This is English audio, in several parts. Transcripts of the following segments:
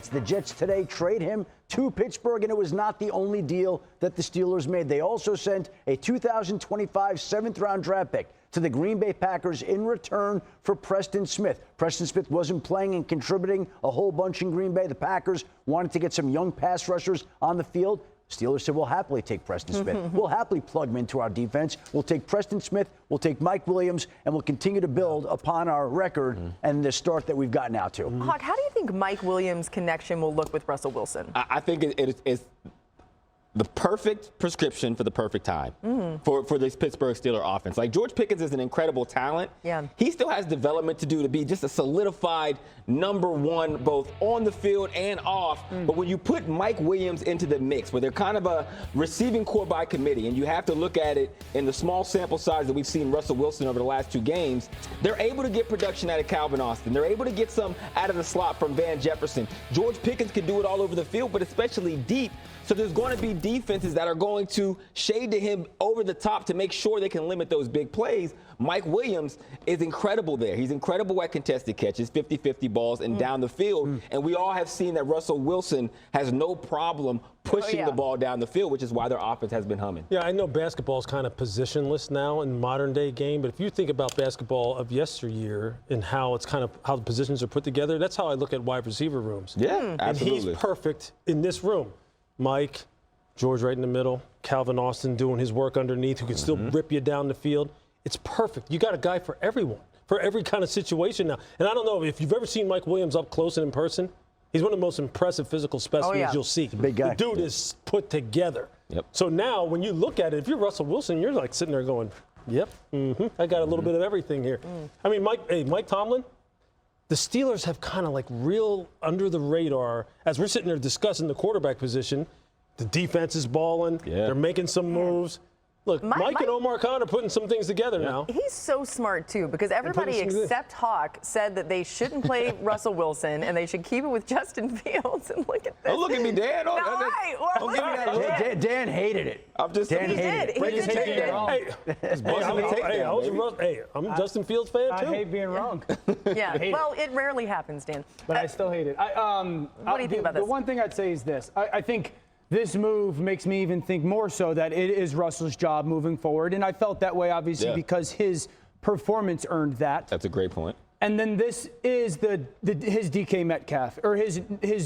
The Jets today trade him to Pittsburgh, and it was not the only deal that the Steelers made. They also sent a 2025 seventh-round draft pick to the Green Bay Packers in return for Preston Smith. Preston Smith wasn't playing and contributing a whole bunch in Green Bay. The Packers wanted to get some young pass rushers on the field. Steelers said, we'll happily take Preston Smith. We'll happily plug him into our defense. We'll take Preston Smith. We'll take Mike Williams, and we'll continue to build upon our record and the start that we've gotten out to. Hawk, how do you think Mike Williams' connection will look with Russell Wilson? I think it's the perfect prescription for the perfect time for this Pittsburgh Steelers offense. Like, George Pickens is an incredible talent. Yeah. He still has development to do to be just a solidified number one, both on the field and off. But when you put Mike Williams into the mix, where they're kind of a receiving core by committee, and you have to look at it in the small sample size that we've seen Russell Wilson over the last 2 games, they're able to get production out of Calvin Austin. They're able to get some out of the slot from Van Jefferson. George Pickens can do it all over the field, but especially deep. So there's going to be defenses that are going to shade to him over the top to make sure they can limit those big plays. Mike Williams is incredible there. He's incredible at contested catches, 50-50 balls, and down the field. And we all have seen that Russell Wilson has no problem pushing the ball down the field, which is why their offense has been humming. Yeah, I know basketball is kind of positionless now in modern day game, but if you think about basketball of yesteryear and how it's kind of how the positions are put together, that's how I look at wide receiver rooms. Yeah, absolutely. And he's perfect in this room. Mike, George right in the middle, Calvin Austin doing his work underneath, who can still rip you down the field. It's perfect. You got a guy for everyone, for every kind of situation now. And I don't know if you've ever seen Mike Williams up close and in person. He's one of the most impressive physical specimens you'll see. Big guy. The dude is put together. Yep. So now when you look at it, if you're Russell Wilson, you're like sitting there going, yep, I got a little bit of everything here. I mean, Mike Tomlin, the Steelers have kind of like real under the radar as we're sitting there discussing the quarterback position. The defense is balling. They're making some moves. Look, Mike and Omar Khan are putting some things together now. He's so smart, too, because everybody except Hawk said that they shouldn't play Russell Wilson and they should keep it with Justin Fields. And look at this. Oh, look at me, Dan. Dan hated it. I'm just Dan hated it. I'm Justin Fields fan, too. I hate being wrong. Yeah, well, it rarely happens, Dan. But I still hate it. What do you think about this? The one thing I'd say is this. I think this move makes me even think more so that it is Russell's job moving forward. And I felt that way, obviously, because his performance earned that. That's a great point. And then this is his DK Metcalf, or his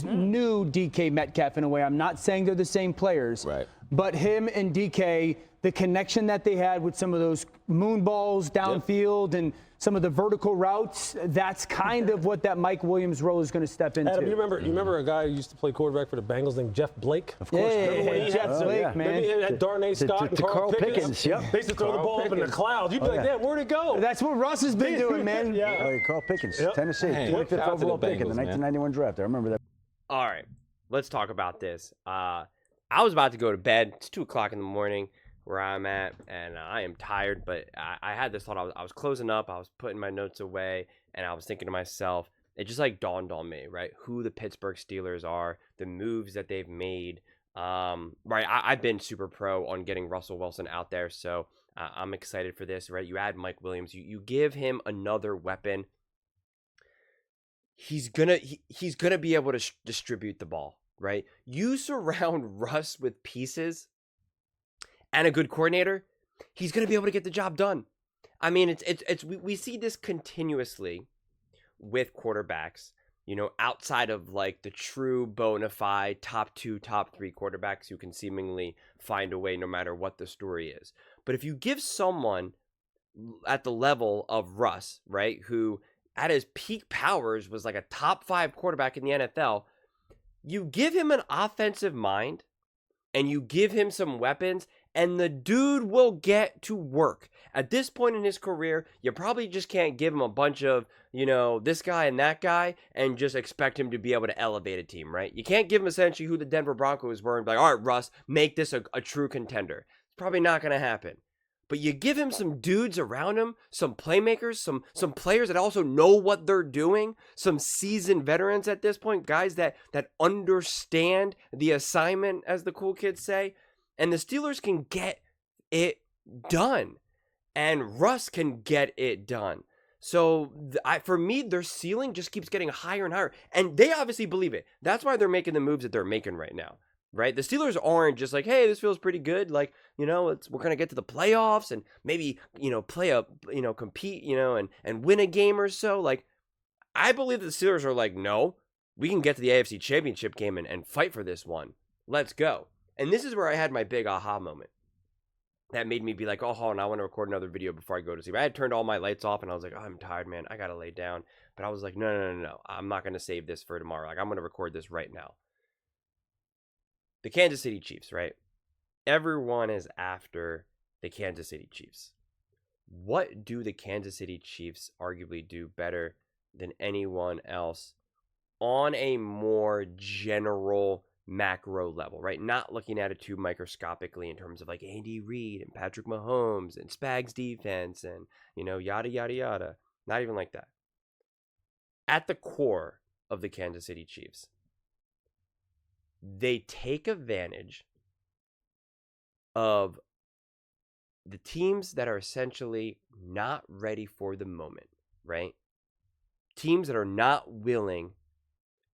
new DK Metcalf in a way. I'm not saying they're the same players. Right. But him and DK, the connection that they had with some of those moon balls downfield and some of the vertical routes, that's kind of what that Mike Williams role is going to step into. Adam, you remember a guy who used to play quarterback for the Bengals named Jeff Blake? Of course. Jeff Blake, man. Maybe he had Darnay Scott and Carl Pickens. Yep. They used to throw the ball up in the clouds. You'd be like, damn, where'd it go? That's what Russ has been doing, man. Carl Pickens, Tennessee, 25th overall pick in the 1991 draft. I remember that. All right, let's talk about this. I was about to go to bed. It's 2 o'clock in the morning where I'm at, and I am tired, but I had this thought. I was closing up, I was putting my notes away, and I was thinking to myself, it just like dawned on me, right, who the Pittsburgh Steelers are, the moves that they've made. Right, I've been super pro on getting Russell Wilson out there, so I'm excited for this, right? You add Mike Williams, you give him another weapon. He's gonna be able to distribute the ball, right? You surround Russ with pieces and a good coordinator, he's going to be able to get the job done. I mean, we see this continuously with quarterbacks, you know, outside of like the true bona fide top 2, top 3 quarterbacks who can seemingly find a way no matter what the story is. But if you give someone at the level of Russ, right, who at his peak powers was like a top 5 quarterback in the NFL, you give him an offensive mind and you give him some weapons, and the dude will get to work. At this point in his career, you probably just can't give him a bunch of, you know, this guy and that guy and just expect him to be able to elevate a team, right? You can't give him essentially who the Denver Broncos were and be like, all right, Russ, make this a true contender. It's probably not going to happen. But you give him some dudes around him, some playmakers, some players that also know what they're doing, some seasoned veterans at this point, guys that understand the assignment, as the cool kids say, and the Steelers can get it done. And Russ can get it done. So for me, their ceiling just keeps getting higher and higher. And they obviously believe it. That's why they're making the moves that they're making right now. Right? The Steelers aren't just like, hey, this feels pretty good. Like, we're going to get to the playoffs and maybe, compete, and win a game or so. Like, I believe that the Steelers are like, no, we can get to the AFC Championship game and fight for this one. Let's go. And this is where I had my big aha moment. That made me be like, oh, hold on, I want to record another video before I go to sleep. I had turned all my lights off, and I was like, oh, I'm tired, man. I got to lay down. But I was like, no. I'm not going to save this for tomorrow. Like, I'm going to record this right now. The Kansas City Chiefs, right? Everyone is after the Kansas City Chiefs. What do the Kansas City Chiefs arguably do better than anyone else on a more general macro level, right? Not looking at it too microscopically in terms of like Andy Reid and Patrick Mahomes and Spags defense and, yada, yada, yada. Not even like that. At the core of the Kansas City Chiefs, they take advantage of the teams that are essentially not ready for the moment, right? Teams that are not willing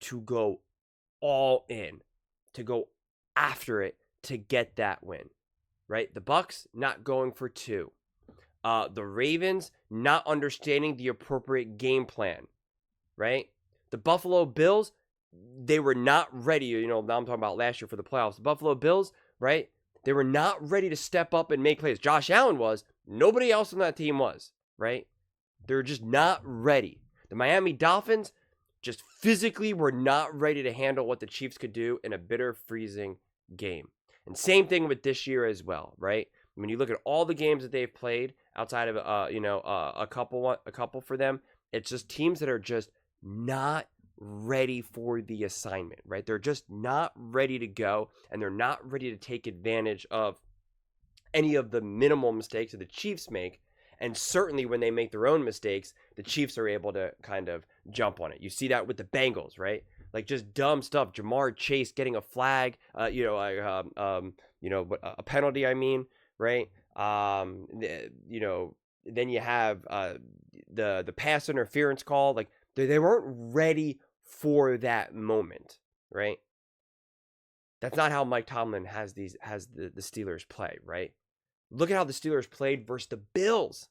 to go all in, to go after it to get that win, right? The Bucs not going for 2. The Ravens not understanding the appropriate game plan, right? The Buffalo Bills, they were not ready. Now I'm talking about last year for the playoffs. The Buffalo Bills, right? They were not ready to step up and make plays. Josh Allen was. Nobody else on that team was, right? They're just not ready. The Miami Dolphins just physically were not ready to handle what the Chiefs could do in a bitter, freezing game. And same thing with this year as well, right? When you look at all the games that they've played outside of a couple for them, it's just teams that are just not ready for the assignment, right? They're just not ready to go, and they're not ready to take advantage of any of the minimal mistakes that the Chiefs make. And certainly when they make their own mistakes, the Chiefs are able to kind of jump on it. You see that with the Bengals, right? Like just dumb stuff. Jamar Chase getting a flag, a penalty, I mean, right? Then you have the pass interference call. Like they weren't ready for that moment, right? That's not how Mike Tomlin has the Steelers play, right? Look at how the Steelers played versus the Bills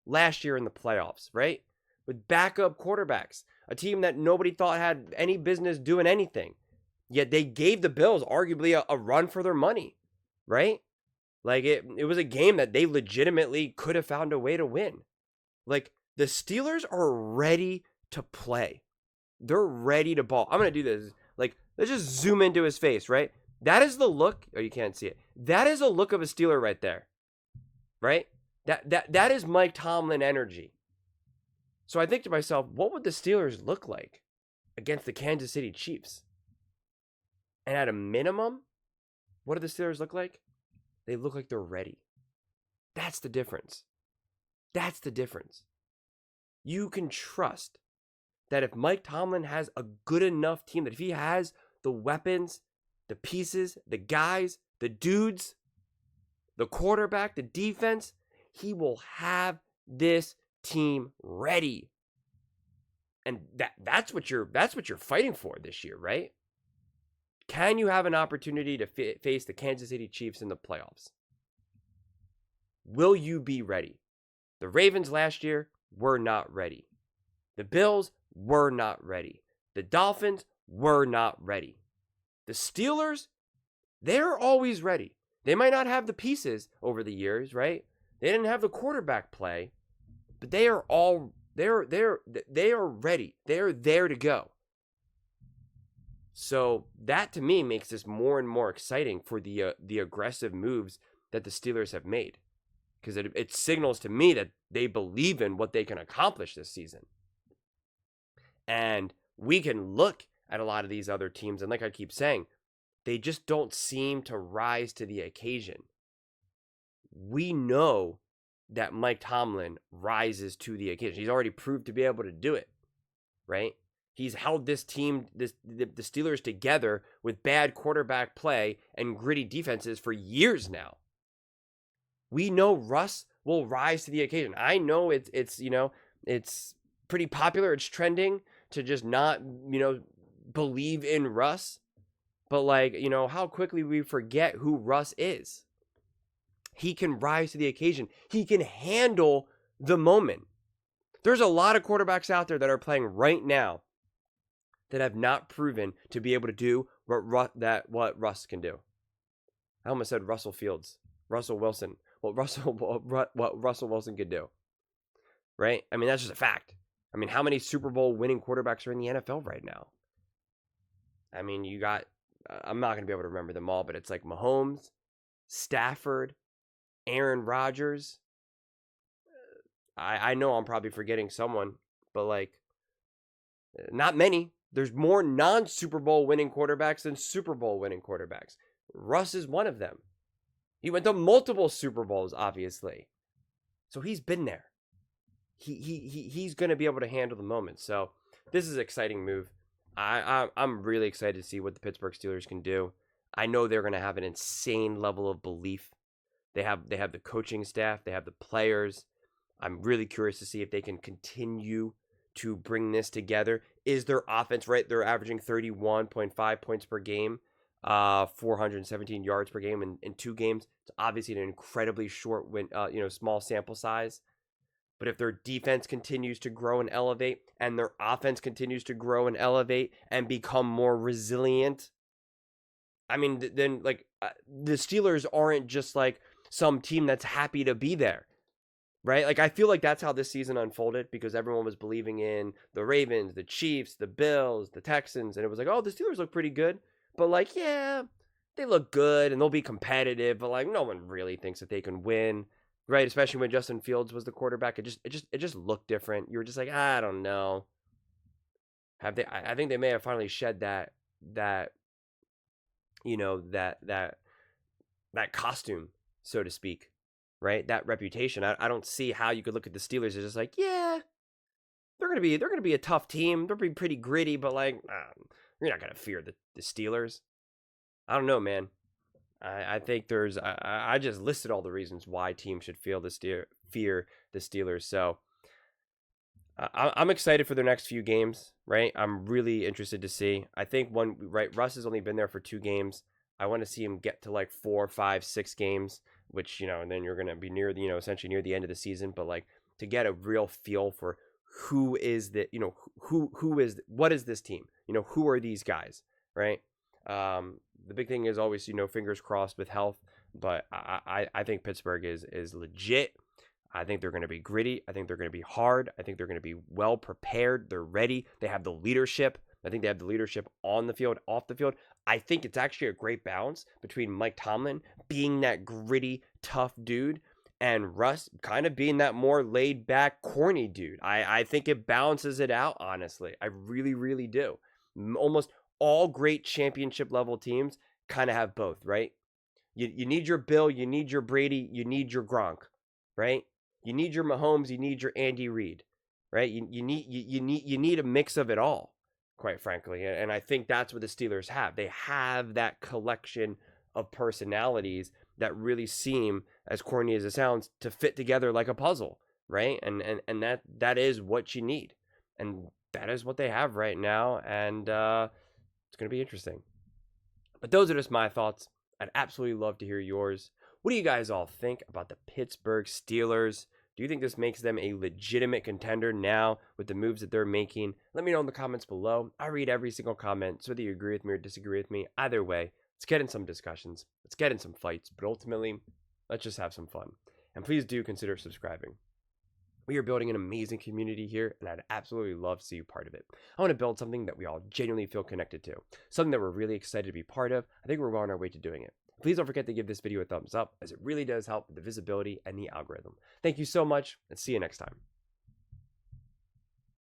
last year in the playoffs, right? With backup quarterbacks, a team that nobody thought had any business doing anything. Yet they gave the Bills arguably a run for their money, right? Like it was a game that they legitimately could have found a way to win. Like the Steelers are ready to play. They're ready to ball. I'm going to do this. Like, let's just zoom into his face, right? That is the look. Oh, you can't see it. That is a look of a Steeler right there, right? That is Mike Tomlin energy. So I think to myself, what would the Steelers look like against the Kansas City Chiefs? And at a minimum, what do the Steelers look like? They look like they're ready. That's the difference. That's the difference. You can trust that if Mike Tomlin has a good enough team, that if he has the weapons, the pieces, the guys, the dudes, the quarterback, the defense, he will have this team ready. And that's what you're fighting for this year, right? Can you have an opportunity to face the Kansas City Chiefs in the playoffs? Will you be ready? The Ravens last year were not ready. The Bills were not ready. The Dolphins were not ready. The Steelers, they're always ready. They might not have the pieces over the years, right? They didn't have the quarterback play, but they are ready. They're there to go. So that to me makes this more and more exciting for the aggressive moves that the Steelers have made, because it signals to me that they believe in what they can accomplish this season. And we can look at a lot of these other teams, and like I keep saying, they just don't seem to rise to the occasion. We know that Mike Tomlin rises to the occasion. He's already proved to be able to do it, right? He's held this team, the Steelers, together with bad quarterback play and gritty defenses for years now. We know Russ will rise to the occasion. I know it's It's pretty popular. It's trending to just not, believe in Russ. But, like, how quickly we forget who Russ is. He can rise to the occasion. He can handle the moment. There's a lot of quarterbacks out there that are playing right now that have not proven to be able to do what Russ can do. I almost said Russell Wilson. What Russell Wilson could do, right? I mean, that's just a fact. I mean, how many Super Bowl winning quarterbacks are in the NFL right now? I mean, you got, I'm not going to be able to remember them all, but it's like Mahomes, Stafford, Aaron Rodgers. I know I'm probably forgetting someone, but like, not many. There's more non-Super Bowl winning quarterbacks than Super Bowl winning quarterbacks. Russ is one of them. He went to multiple Super Bowls, obviously. So he's been there. He's going to be able to handle the moment. So this is an exciting move. I'm really excited to see what the Pittsburgh Steelers can do. I know they're going to have an insane level of belief. They have the coaching staff. They have the players. I'm really curious to see if they can continue to bring this together. Is their offense right? They're averaging 31.5 points per game, 417 yards per game in 2 games. It's obviously an incredibly short small sample size. But if their defense continues to grow and elevate, and their offense continues to grow and elevate and become more resilient, I mean, then the Steelers aren't just like some team that's happy to be there. Right? Like, I feel like that's how this season unfolded because everyone was believing in the Ravens, the Chiefs, the Bills, the Texans. And it was like, oh, the Steelers look pretty good. But, like, yeah, they look good and they'll be competitive. But, like, no one really thinks that they can win. Right? Especially when Justin Fields was the quarterback. It just looked different. You were just like, I don't know. I think they may have finally shed that costume, so to speak. Right, that reputation. I don't see how you could look at the Steelers as just like, yeah, they're gonna be a tough team. They'll be pretty gritty, but like, you're not gonna fear the Steelers. I don't know, man. I think there's. I just listed all the reasons why teams should fear the Steelers. So I'm excited for their next few games. Right, I'm really interested to see. I think Russ has only been there for 2 games. I want to see him get to like 4, 5, 6 games, which, and then you're going to be near the, essentially near the end of the season. But like to get a real feel for who is the, what is this team? Who are these guys? Right. The big thing is always, fingers crossed with health. But I think Pittsburgh is legit. I think they're going to be gritty. I think they're going to be hard. I think they're going to be well prepared. They're ready. They have the leadership. I think they have the leadership on the field, off the field. I think it's actually a great balance between Mike Tomlin being that gritty, tough dude and Russ kind of being that more laid back, corny dude. I think it balances it out, honestly. I really, really do. Almost all great championship level teams kind of have both, right? You need your Bill, you need your Brady, you need your Gronk, right? You need your Mahomes, you need your Andy Reid, right? You need a mix of it all, quite frankly. And I think that's what the Steelers have. They have that collection of personalities that really seem, as corny as it sounds, to fit together like a puzzle, right? And that is what you need. And that is what they have right now. And it's going to be interesting. But those are just my thoughts. I'd absolutely love to hear yours. What do you guys all think about the Pittsburgh Steelers? Do you think this makes them a legitimate contender now with the moves that they're making? Let me know in the comments below. I read every single comment, so whether you agree with me or disagree with me, either way, let's get in some discussions. Let's get in some fights, but ultimately, let's just have some fun. And please do consider subscribing. We are building an amazing community here, and I'd absolutely love to see you part of it. I want to build something that we all genuinely feel connected to, something that we're really excited to be part of. I think we're well on our way to doing it. Please don't forget to give this video a thumbs up, as it really does help with the visibility and the algorithm. Thank you so much, and see you next time.